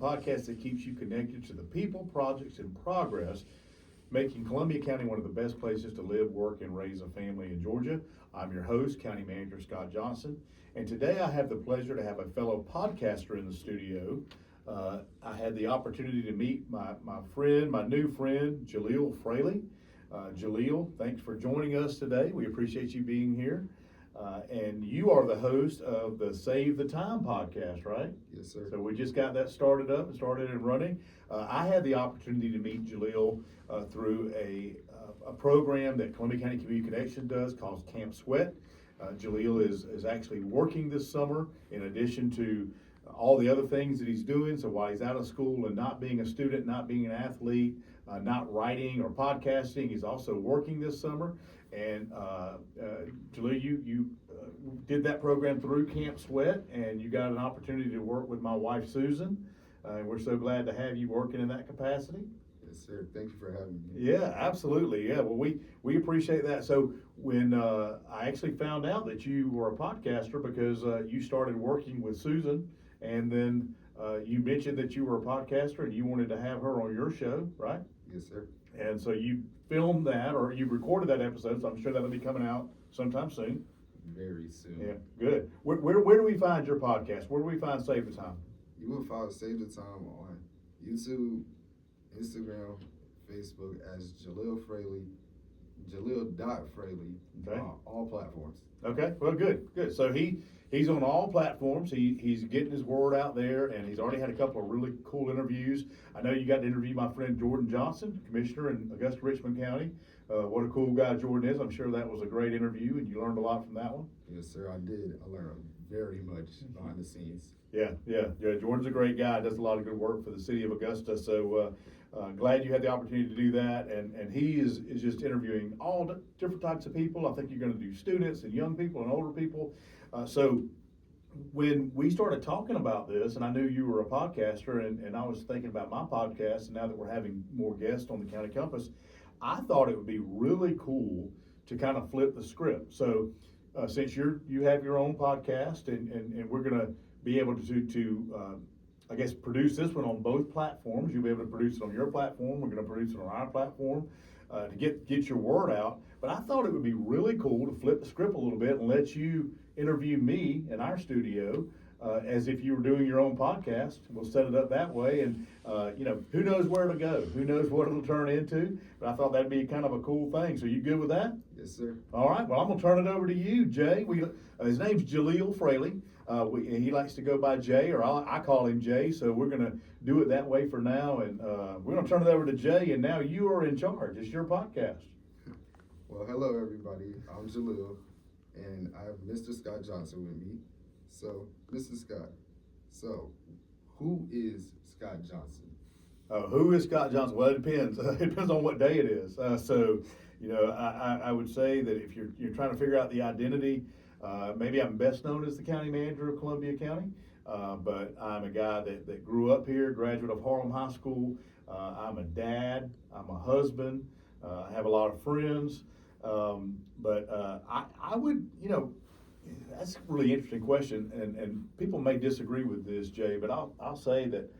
podcast that keeps you connected to the people, projects, and progress, making Columbia County one of the best places to live, work, and raise a family in Georgia. I'm your host, County Manager Scott Johnson, and today I have the pleasure to have a fellow podcaster in the studio. I had the opportunity to meet my new friend, Jaleel Fraley. Jaleel, thanks for joining us today. We appreciate you being here. And you are the host of the Save the Time podcast, right? Yes, sir. So we just got that started and running. I had the opportunity to meet Jaleel through a program that Columbia County Community Connection does called Camp Sweat. Jaleel is actually working this summer in addition to all the other things that he's doing. So while he's out of school and not being a student, not being an athlete, not writing or podcasting, he's also working this summer. And Jaleel, you did that program through Camp Sweat, and you got an opportunity to work with my wife Susan. And we're so glad to have you working in that capacity. Yes, sir. Thank you for having me. Yeah, absolutely. Yeah, well, we appreciate that. So when I actually found out that you were a podcaster because you started working with Susan, and then you mentioned that you were a podcaster and you wanted to have her on your show, right? Yes, sir. And so you filmed that, or you recorded that episode, so I'm sure that'll be coming out sometime soon. Very soon. Yeah, good. Where do we find your podcast? Where do we find Save the Time? You will find Save the Time on YouTube, Instagram, Facebook as Jaleel Fraley, Jaleel.Fraley, Okay. on all platforms. Okay, well, good. So he's on all platforms. He's getting his word out there, and he's already had a couple of really cool interviews. I know you got to interview my friend Jordan Johnson, Commissioner in Augusta Richmond County. What a cool guy Jordan is. I'm sure that was a great interview, and you learned a lot from that one. Yes, sir, I did. I learned very much behind the scenes. Yeah. Jordan's a great guy. Does a lot of good work for the city of Augusta. So glad you had the opportunity to do that. And he is just interviewing all different types of people. I think you're going to do students and young people and older people. So when we started talking about this, and I knew you were a podcaster, and I was thinking about my podcast, and now that we're having more guests on the County Compass, I thought it would be really cool to kind of flip the script. So since you have your own podcast, and we're going to be able to I guess produce this one on both platforms. You'll be able to produce it on your platform. We're going to produce it on our platform to get your word out. But I thought it would be really cool to flip the script a little bit and let you interview me in our studio as if you were doing your own podcast. We'll set it up that way, and who knows where to go? Who knows what it'll turn into? But I thought that'd be kind of a cool thing. So you good with that? Yes, sir. All right. Well, I'm gonna turn it over to you, Jay. His name's Jaleel Fraley. He likes to go by Jay, or I call him Jay. So we're gonna do it that way for now, and we're gonna turn it over to Jay. And now you are in charge. It's your podcast. Well, hello, everybody. I'm Jaleel, and I have Mr. Scott Johnson with me. So, Mr. Scott, who is Scott Johnson? Who is Scott Johnson? Well, it depends. It depends on what day it is. I would say that if you're trying to figure out the identity, maybe I'm best known as the county manager of Columbia County, but I'm a guy that grew up here, graduate of Harlem High School. I'm a dad. I'm a husband. I have a lot of friends. But I would, that's a really interesting question, and people may disagree with this, Jay, but I'll say that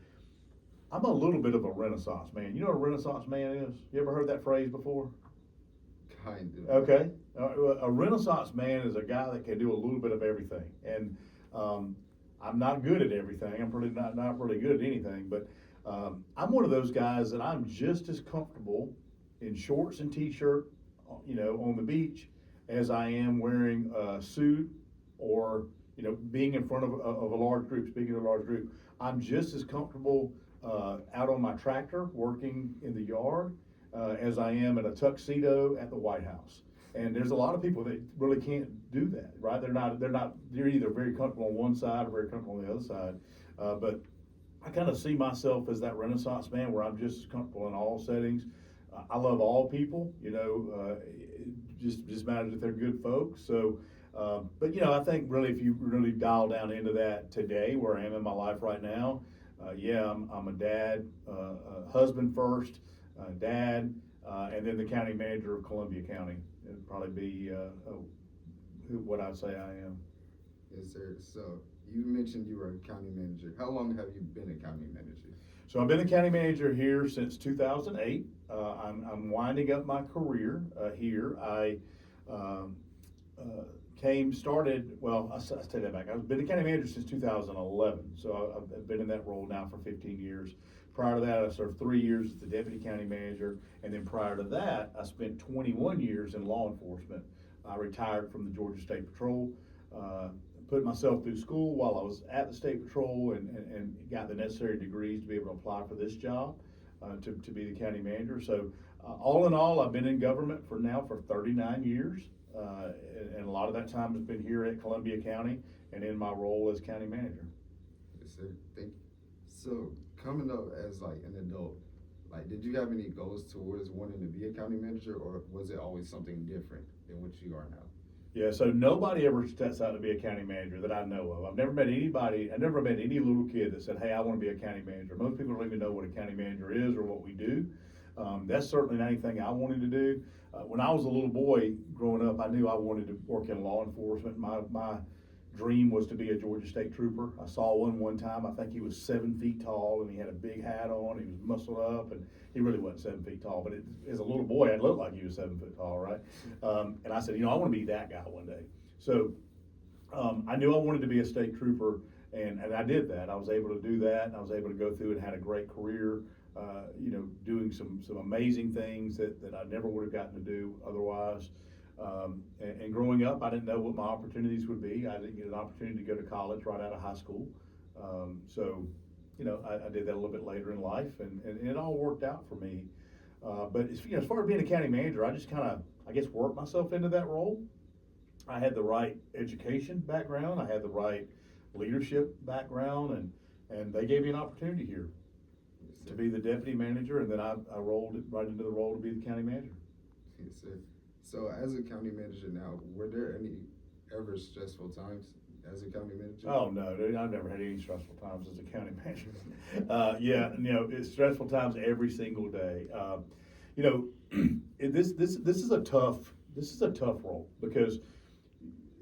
I'm a little bit of a Renaissance man. You know what a Renaissance man is? You ever heard that phrase before? Kind of. Okay. A Renaissance man is a guy that can do a little bit of everything. And I'm not good at everything. I'm really not really good at anything. But I'm one of those guys that I'm just as comfortable in shorts and T-shirt, on the beach as I am wearing a suit or, being in front of a large group, speaking to a large group. I'm just as comfortable out on my tractor working in the yard as I am in a tuxedo at the White House. And there's a lot of people that really can't do that, right? They're either very comfortable on one side or very comfortable on the other side. But I kind of see myself as that Renaissance man where I'm just as comfortable in all settings. I love all people, just matters if they're good folks. So, but I think really if you really dial down into that today, where I am in my life right now, I'm a dad, husband first, dad, and then the county manager of Columbia County. It'd probably be what I'd say I am. Yes, sir. So you mentioned you were a county manager. How long have you been a county manager? So I've been the county manager here since 2008. I'm winding up my career here. I I take that back. I've been the county manager since 2011, so I've been in that role now for 15 years. Prior to that, I served 3 years as the deputy county manager, and then prior to that, I spent 21 years in law enforcement. I retired from the Georgia State Patrol, put myself through school while I was at the State Patrol, and got the necessary degrees to be able to apply for this job, to be the county manager. So all in all, I've been in government for 39 years. And a lot of that time has been here at Columbia County and in my role as county manager. Yes, sir. Thank you. So, coming up as like an adult, like, did you have any goals towards wanting to be a county manager, or was it always something different than what you are now? Yeah, so nobody ever sets out to be a county manager that I know of. I've never met any little kid that said, hey, I want to be a county manager. Most people don't even know what a county manager is or what we do. That's certainly not anything I wanted to do. When I was a little boy growing up, I knew I wanted to work in law enforcement. My dream was to be a Georgia State Trooper. I saw one time. I think he was 7 feet tall, and he had a big hat on. He was muscled up, and he really wasn't 7 feet tall. But as a little boy, it looked like he was 7 foot tall, right? And I said, I want to be that guy one day. So I knew I wanted to be a state trooper, and I did that. I was able to do that, and I was able to go through and had a great career. Doing some amazing things that I never would have gotten to do otherwise. And growing up, I didn't know what my opportunities would be. I didn't get an opportunity to go to college right out of high school. I did that a little bit later in life, and it all worked out for me. But as far as being a county manager, I just kind of, worked myself into that role. I had the right education background. I had the right leadership background, and they gave me an opportunity here to be the deputy manager, and then I rolled it right into the role to be the county manager. Yes, sir. So as a county manager now, were there any ever stressful times as a county manager? Oh, no, I've never had any stressful times as a county manager. It's stressful times every single day. This is a tough role, because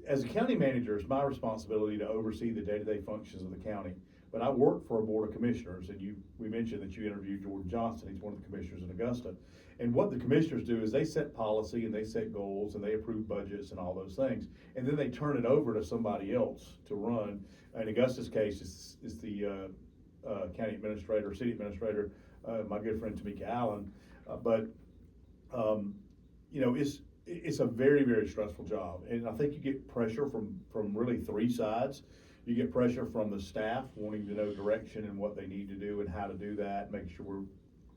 as a county manager, it's my responsibility to oversee the day-to-day functions of the county. But I work for a board of commissioners, and we mentioned that you interviewed Jordan Johnson. He's one of the commissioners in Augusta. And what the commissioners do is they set policy and they set goals and they approve budgets and all those things. And then they turn it over to somebody else to run. In Augusta's case, it's the county administrator, city administrator, my good friend Tamika Allen. It's a very, very stressful job. And I think you get pressure from really three sides. You get pressure from the staff wanting to know direction and what they need to do and how to do that, making sure we're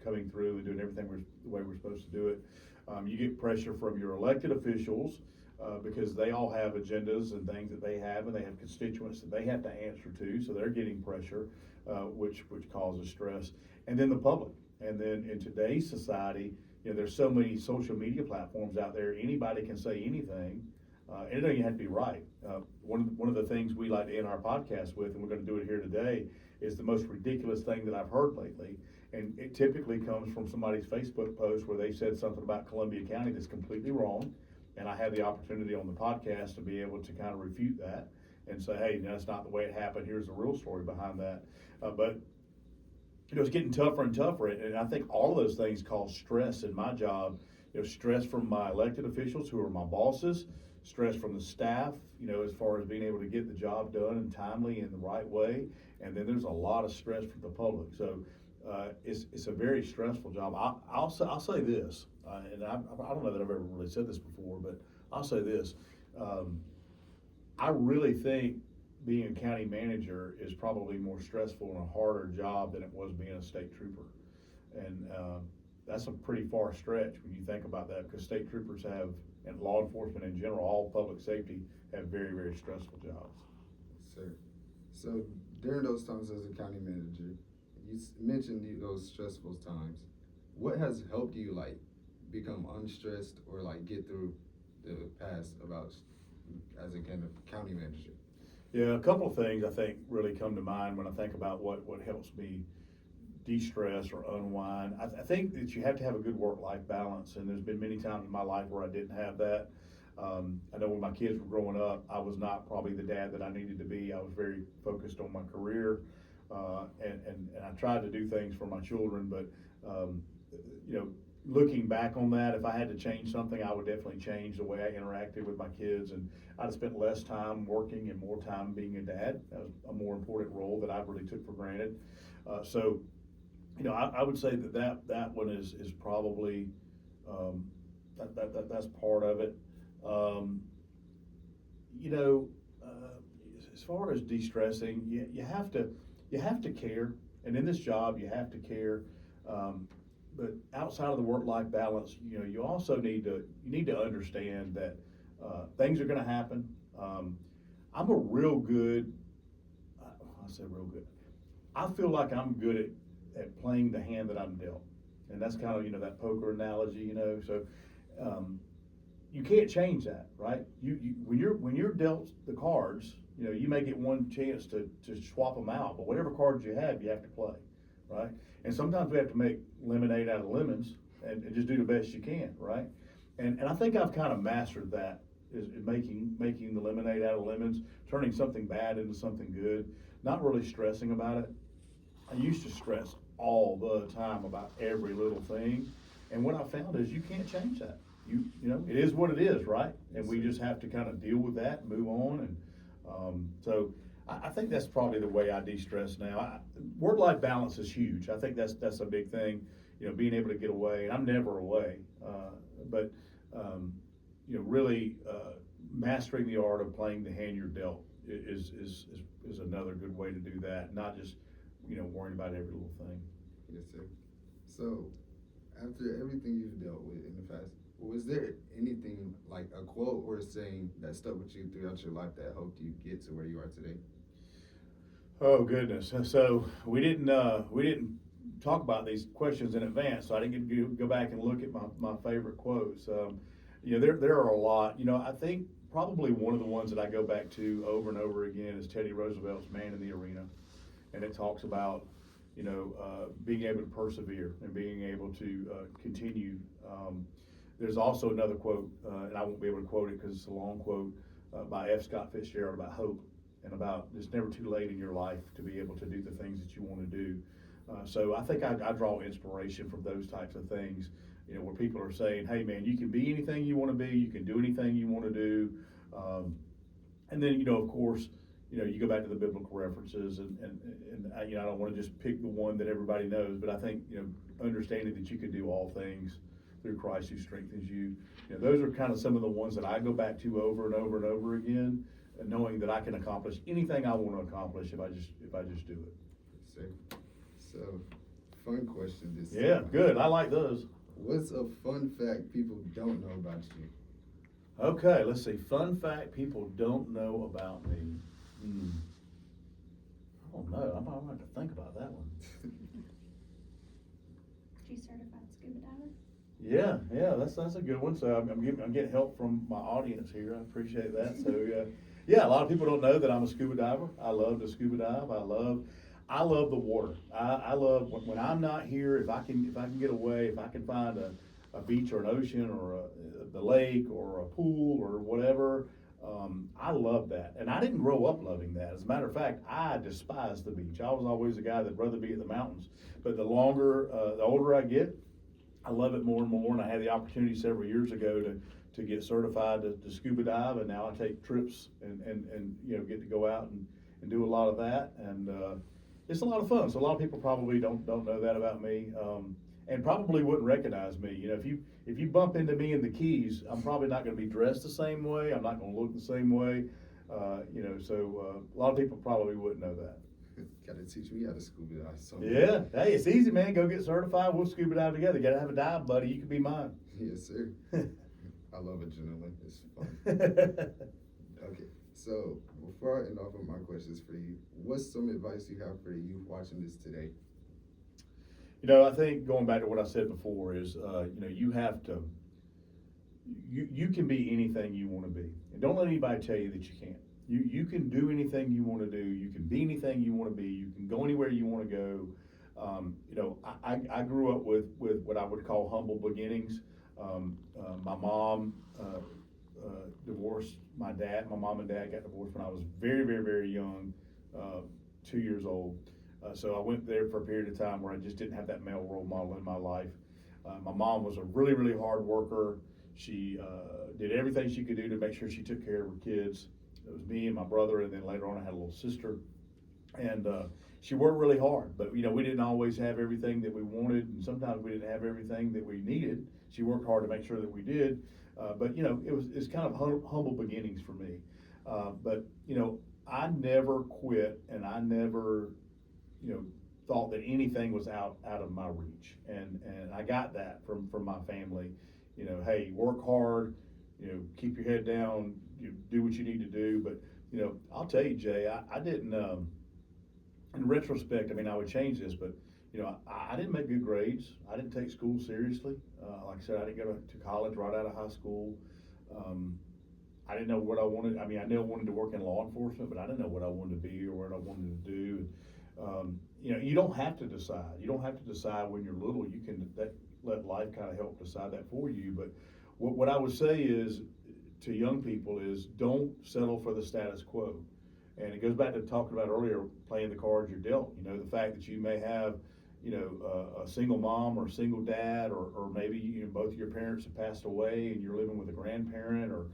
coming through and doing everything the way we're supposed to do it. You get pressure from your elected officials because they all have agendas and things that they have, and they have constituents that they have to answer to, so they're getting pressure, which causes stress. And then the public. And then in today's society, there's so many social media platforms out there, anybody can say anything. And it doesn't even have to be right. One of the things we like to end our podcast with, and we're going to do it here today, is the most ridiculous thing that I've heard lately. And it typically comes from somebody's Facebook post where they said something about Columbia County that's completely wrong. And I had the opportunity on the podcast to be able to kind of refute that and say, hey, that's not the way it happened. Here's the real story behind that. But it's getting tougher and tougher. And I think all of those things cause stress in my job. Stress from my elected officials who are my bosses, stress from the staff, as far as being able to get the job done and timely in the right way. And then there's a lot of stress from the public. So it's a very stressful job. I'll say this, and I don't know that I've ever really said this before, but I'll say this. I really think being a county manager is probably more stressful and a harder job than it was being a state trooper. And that's a pretty far stretch when you think about that, because state troopers have, and law enforcement in general, all public safety, have very, very stressful jobs. Sir, so during those times as a county manager, you mentioned those stressful times. What has helped you become unstressed or get through the past about as a kind of county manager? Yeah, a couple of things I think really come to mind when I think about what helps me de-stress or unwind. I think that you have to have a good work-life balance, and there's been many times in my life where I didn't have that. I know when my kids were growing up, I was not probably the dad that I needed to be. I was very focused on my career, and I tried to do things for my children, but, you know, looking back on that, if I had to change something, I would definitely change the way I interacted with my kids, and I'd have spent less time working and more time being a dad. That was a more important role that I really took for granted. So, you know, I would say that one is probably, that's part of it. You know, as far as de-stressing, you have to care, and in this job you have to care. But outside of the work-life balance, you know, you also need to understand that things are going to happen. I'm a real good. I say real good. I feel like I'm good at playing the hand that I'm dealt, and that's kind of, you know, that poker analogy, you know. So you can't change that, right? You when you're dealt the cards, you know, you may get one chance to swap them out, but whatever cards you have to play, right? And sometimes we have to make lemonade out of lemons and just do the best you can, right? And I think I've kind of mastered that, is making the lemonade out of lemons, turning something bad into something good, not really stressing about it. I used to stress all the time about every little thing, and what I found is you can't change that. You know, it is what it is, right? And we just have to kind of deal with that and move on. And so I think that's probably the way I de-stress now. Work-life balance is huge. I think that's a big thing, you know, being able to get away. And I'm never away, but you know, really mastering the art of playing the hand you're dealt is another good way to do that. Not just, you know, worrying about every little thing. Yes, sir. So, after everything you've dealt with in the past, was there anything like a quote or a saying that stuck with you throughout your life that helped you get to where you are today? Oh goodness! So we didn't talk about these questions in advance, so I didn't get to go back and look at my favorite quotes. You know, there are a lot. You know, I think probably one of the ones that I go back to over and over again is Teddy Roosevelt's "Man in the Arena," and it talks about, you know, being able to persevere and being able to continue. There's also another quote, and I won't be able to quote it because it's a long quote, by F. Scott Fitzgerald about hope and about it's never too late in your life to be able to do the things that you want to do. So I think I draw inspiration from those types of things, you know, where people are saying, hey man, you can be anything you want to be, you can do anything you want to do. And then, you know, of course, you know, you go back to the biblical references, and you know, I don't want to just pick the one that everybody knows, but I think, you know, understanding that you can do all things through Christ who strengthens you. You know, those are kind of some of the ones that I go back to over and over and over again, and knowing that I can accomplish anything I want to accomplish if I just do it. Sir. So, fun question this Yeah, time. good. I like those. What's a fun fact people don't know about you? Okay, let's see. Fun fact people don't know about me. I don't know. I'm gonna have to think about that one. You certified scuba diver? Yeah, that's a good one. So I'm getting help from my audience here. I appreciate that. So yeah, a lot of people don't know that I'm a scuba diver. I love to scuba dive. I love the water. I love when I'm not here. If I can get away, if I can find a beach or an ocean or the lake or a pool or whatever. I love that, and I didn't grow up loving that. As a matter of fact, I despised the beach. I was always a guy that'd rather be at the mountains. But the older I get, I love it more and more. And I had the opportunity several years ago to get certified to scuba dive, and now I take trips and you know, get to go out and do a lot of that, and it's a lot of fun. So a lot of people probably don't know that about me. And probably wouldn't recognize me. You know, if you bump into me in the Keys, I'm probably not going to be dressed the same way. I'm not going to look the same way. You know, so a lot of people probably wouldn't know that. Gotta teach me how to scuba dive. So. Yeah, hey, it's easy, man. Go get certified. We'll scuba dive together. You gotta have a dive buddy. You can be mine. Yes, sir. I love adrenaline. It's fun. Okay, so before I end off with my questions for you, what's some advice you have for the youth watching this today? You know, I think going back to what I said before is, you know, you have to, you can be anything you want to be. And don't let anybody tell you that you can't. You can do anything you want to do. You can be anything you want to be. You can go anywhere you want to go. You know, I grew up with what I would call humble beginnings. My mom divorced my dad. My mom and dad got divorced when I was very, very, very young, 2 years old. So I went there for a period of time where I just didn't have that male role model in my life. My mom was a really, really hard worker. She did everything she could do to make sure she took care of her kids. It was me and my brother, and then later on I had a little sister. And she worked really hard, but we didn't always have everything that we wanted, and sometimes we didn't have everything that we needed. She worked hard to make sure that we did, but it's kind of humble beginnings for me. But I never quit, and I never thought that anything was out of my reach, and I got that from my family. Hey, work hard, keep your head down, do what you need to do. But I'll tell you, Jay, I didn't. In retrospect, I would change this, but I didn't make good grades. I didn't take school seriously. Like I said, I didn't go to college right out of high school. I didn't know what I wanted. I knew I wanted to work in law enforcement, but I didn't know what I wanted to be or what I wanted to do. You don't have to decide. You don't have to decide when you're little. You can let life kind of help decide that for you. But what I would say is to young people is don't settle for the status quo. And it goes back to talking about earlier, playing the cards you're dealt. The fact that you may have, a single mom or a single dad, or maybe both of your parents have passed away and you're living with a grandparent or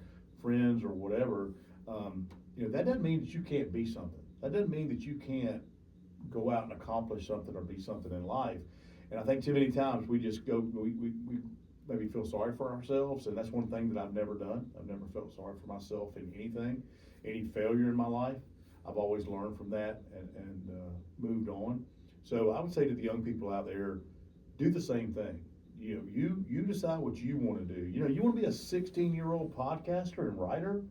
friends or whatever. That doesn't mean that you can't be something. That doesn't mean that you can't go out and accomplish something or be something in life. And I think too many times we just we maybe feel sorry for ourselves, and that's one thing that I've never done. I've never felt sorry for myself in anything, any failure in my life. I've always learned from that and moved on. So I would say to the young people out there, do the same thing. You decide what you want to do. You want to be a 16-year-old podcaster and writer?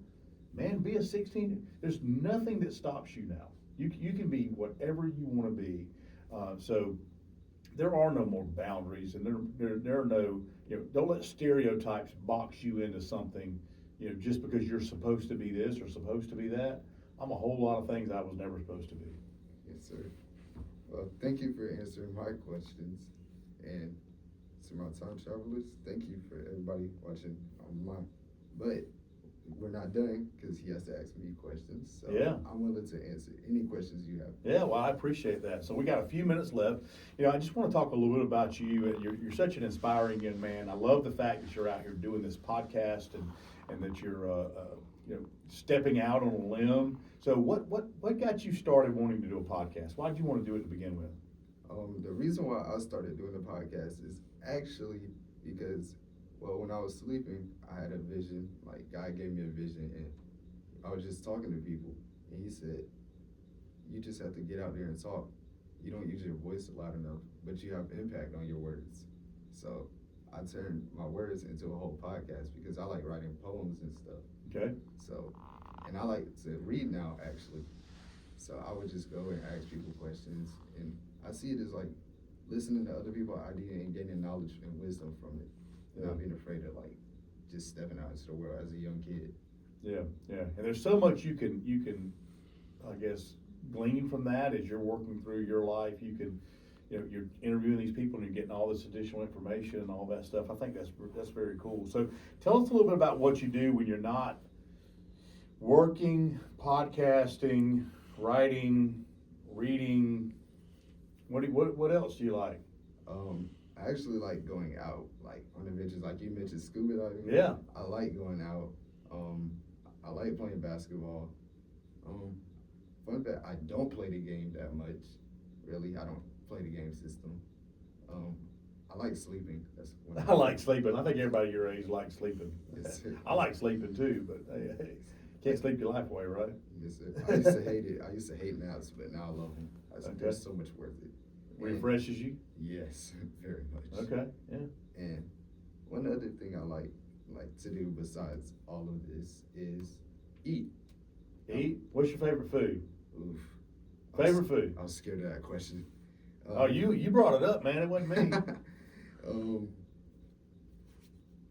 Man, be a 16. There's nothing that stops you now. You can be whatever you want to be. So there are no more boundaries, and there are no, don't let stereotypes box you into something, just because you're supposed to be this or supposed to be that. I'm a whole lot of things I was never supposed to be. Yes, sir. Well, thank you for answering my questions. And to my time travelers, thank you for everybody watching online. But we're not done because he has to ask me questions. So Yeah. I'm willing to answer any questions you have. Yeah, well, I appreciate that. So we got a few minutes left. I just want to talk a little bit about you. You're such an inspiring young man. I love the fact that you're out here doing this podcast and that you're stepping out on a limb. So what got you started wanting to do a podcast? Why did you want to do it to begin with? The reason why I started doing the podcast is actually because, when I was sleeping, I had a vision. Like, God gave me a vision, and I was just talking to people, and he said, you just have to get out there and talk. You don't use your voice loud enough, but you have impact on your words. So I turned my words into a whole podcast because I like writing poems and stuff. Okay. So, and I like to read now, actually. So I would just go and ask people questions, and I see it as like listening to other people's idea and gaining knowledge and wisdom from it. Not being afraid of just stepping out into the world as a young kid. Yeah, and there's so much you can, I guess, glean from that as you're working through your life. You can, you're interviewing these people and you're getting all this additional information and all that stuff. I think that's very cool. So tell us a little bit about what you do when you're not working, podcasting, writing, reading. What else do you like? I actually like going out, on adventures, like you mentioned scuba diving. Yeah. I like going out. I like playing basketball. Fun fact, I don't play the game that much. Really, I don't play the game system. I like sleeping. That's I like sleeping. I think everybody your age likes sleeping. Yes, sir. I like sleeping too, but hey, can't sleep your life away, right? Yes, sir. I used to hate it. I used to hate naps, but now I love them. Okay. There's so much worth it. Refreshes you? Yes, very much. Okay, yeah. And one other thing I like to do besides all of this is eat. Eat? What's your favorite food? Oof. Favorite food? I was scared of that question. Oh, you brought it up, man. It wasn't me.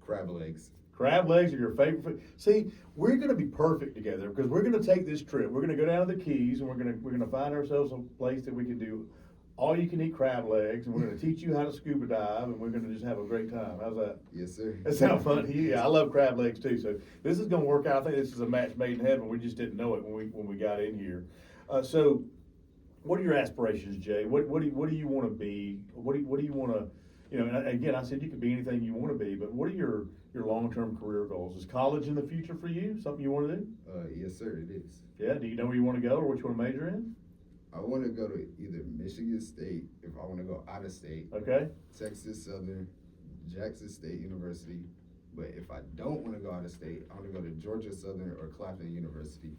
Crab legs. Crab legs are your favorite food. See, we're going to be perfect together because we're going to take this trip. We're going to go down to the Keys and we're going to find ourselves a place that we can do all you can eat crab legs, and we're gonna teach you how to scuba dive, and we're gonna just have a great time. How's that? Yes, sir. That sounds fun. Yeah, I love crab legs too. So this is gonna work out. I think this is a match made in heaven. We just didn't know it when we got in here. So, what are your aspirations, Jay? What do you want to be? What do you want to? You know, and again, I said you could be anything you want to be, but what are your long-term career goals? Is college in the future for you? Something you want to do? Yes, sir, it is. Yeah. Do you know where you want to go or what you want to major in? I want to go to either Michigan State, if I want to go out of state, Okay. Texas Southern, Jackson State University. But if I don't want to go out of state, I want to go to Georgia Southern or Claflin University.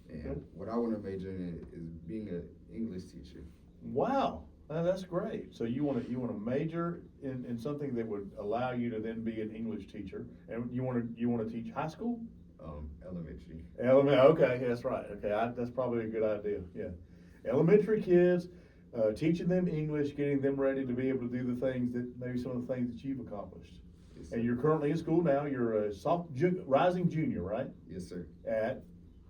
And Okay. what I want to major in is being an English teacher. Wow. That's great. So you want to major in something that would allow you to then be an English teacher, and you want to teach high school? Elementary. Okay, that's right. Okay, that's probably a good idea. Yeah, elementary kids, teaching them English, getting them ready to be able to do the things that maybe some of the things that you've accomplished. Yes, sir. And you're currently in school now. You're a rising junior, right? Yes, sir. At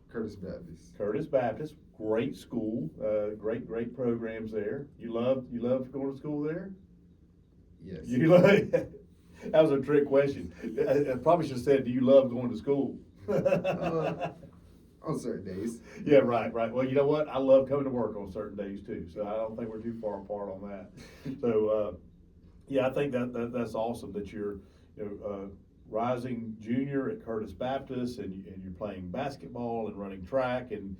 Curtis Baptist. Curtis Baptist, great school, great programs there. You love going to school there? Yes. You love, that was a trick question. I probably should have said, do you love going to school? On certain days. Yeah, right. Well, you know what? I love coming to work on certain days too, so I don't think we're too far apart on that. So, yeah, I think that's awesome that you're, rising junior at Curtis Baptist, and you're playing basketball and running track and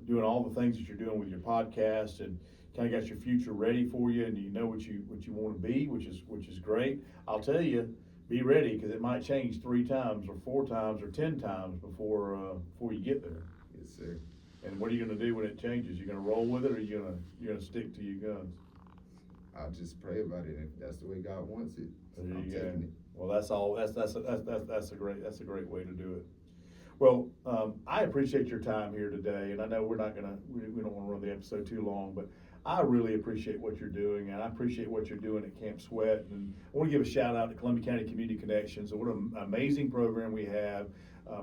doing all the things that you're doing with your podcast, and kind of got your future ready for you, and you know what you want to be, which is great. I'll tell you, be ready, because it might change 3 times or 4 times or 10 times before you get there. Yes, sir. And what are you going to do when it changes? You going to roll with it, or you going to stick to your guns? I'll just pray about it. If that's the way God wants it, There I'm you go. taking it. Well, that's all. That's a great way to do it. Well, I appreciate your time here today, and I know we don't want to run the episode too long, but I really appreciate what you're doing, and I appreciate what you're doing at Camp Sweat. And I want to give a shout out to Columbia County Community Connections. What an amazing program we have.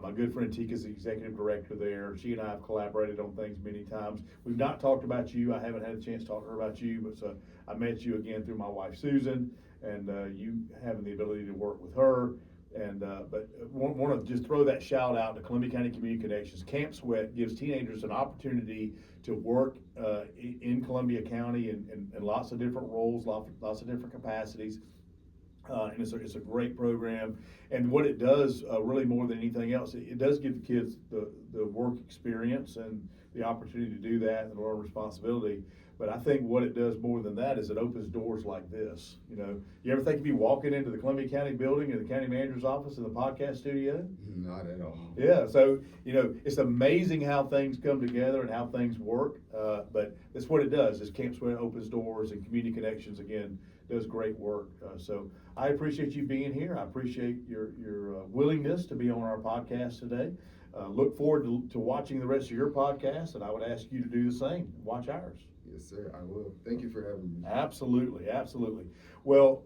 My good friend Tika's the executive director there. She and I have collaborated on things many times. We've not talked about you. I haven't had a chance to talk to her about you, but so I met you again through my wife Susan, and you having the ability to work with her. And but want to just throw that shout out to Columbia County Community Connections. Camp Sweat gives teenagers an opportunity to work in Columbia County in lots of different roles, lots of different capacities. And it's a great program, and what it does really more than anything else, it does give the kids the work experience and the opportunity to do that and learn responsibility. But I think what it does more than that is it opens doors like this. You ever think of you walking into the Columbia County building or the county manager's office in the podcast studio? Not at all. Yeah, so it's amazing how things come together and how things work. But that's what it does. Is Camp Sweat opens doors, and Community Connections again does great work. So I appreciate you being here. I appreciate your willingness to be on our podcast today. Look forward to watching the rest of your podcast, and I would ask you to do the same. Watch ours. Yes, sir, I will. Thank you for having me. Absolutely. Well,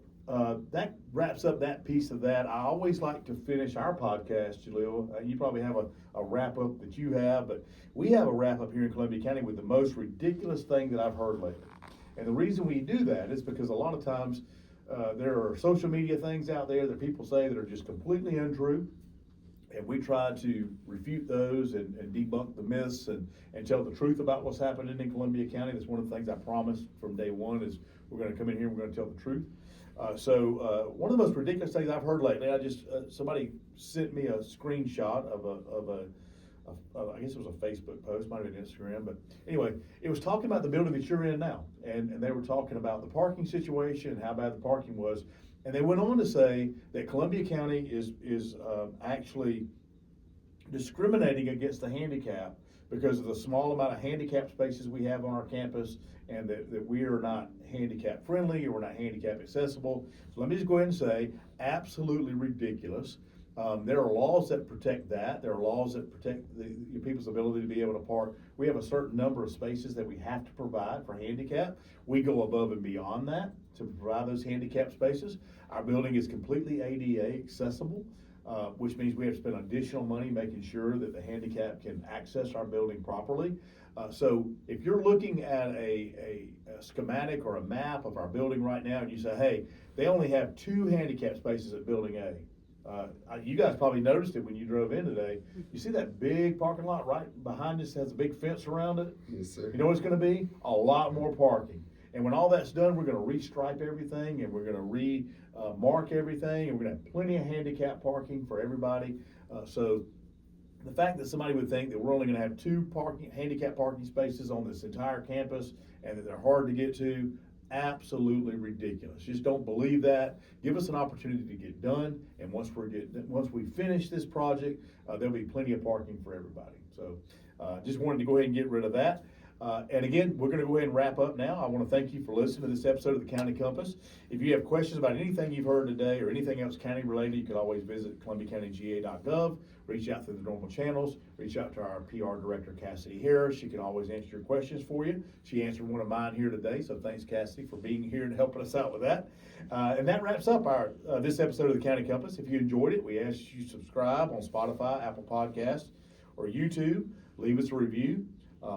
that wraps up that piece of that. I always like to finish our podcast, Jalil. You probably have a wrap-up that you have, but we have a wrap-up here in Columbia County with the most ridiculous thing that I've heard lately. And the reason we do that is because a lot of times there are social media things out there that people say that are just completely untrue. And we try to refute those and debunk the myths and tell the truth about what's happening in Columbia County. That's one of the things I promised from day one is we're going to come in here and we're going to tell the truth. So one of the most ridiculous things I've heard lately, somebody sent me a screenshot of I guess it was a Facebook post, might have been Instagram, but anyway, it was talking about the building that you're in now. And they were talking about the parking situation and how bad the parking was. And they went on to say that Columbia County is actually discriminating against the handicap because of the small amount of handicap spaces we have on our campus, and that we are not handicap friendly or we're not handicap accessible. So let me just go ahead and say, absolutely ridiculous. There are laws that protect that. There are laws that protect the people's ability to be able to park. We have a certain number of spaces that we have to provide for handicap. We go above and beyond that to provide those handicap spaces. Our building is completely ADA accessible, which means we have to spend additional money making sure that the handicap can access our building properly. So if you're looking at a schematic or a map of our building right now, and you say, hey, they only have 2 handicap spaces at Building A. You guys probably noticed it when you drove in today. You see that big parking lot right behind us has a big fence around it? Yes, sir. You know what it's gonna be? A lot more parking. And when all that's done, we're gonna restripe everything, and we're gonna mark everything, and we're gonna have plenty of handicap parking for everybody. So the fact that somebody would think that we're only gonna have 2 handicap parking spaces on this entire campus, and that they're hard to get to, absolutely ridiculous. Just don't believe that. Give us an opportunity to get done, and once we finish this project, there'll be plenty of parking for everybody. So, just wanted to go ahead and get rid of that. And again, we're gonna go ahead and wrap up now. I wanna thank you for listening to this episode of the County Compass. If you have questions about anything you've heard today or anything else county related, you can always visit columbiacountyga.gov, reach out through the normal channels, reach out to our PR director, Cassidy Harris. She can always answer your questions for you. She answered one of mine here today, so thanks, Cassidy, for being here and helping us out with that. And that wraps up our this episode of the County Compass. If you enjoyed it, we ask you to subscribe on Spotify, Apple Podcasts, or YouTube. Leave us a review.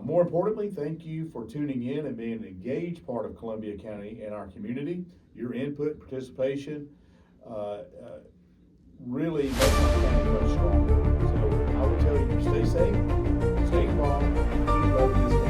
More importantly, thank you for tuning in and being an engaged part of Columbia County and our community. Your input, participation, really makes our county much stronger. So I would tell you, stay safe, stay calm, and keep loving this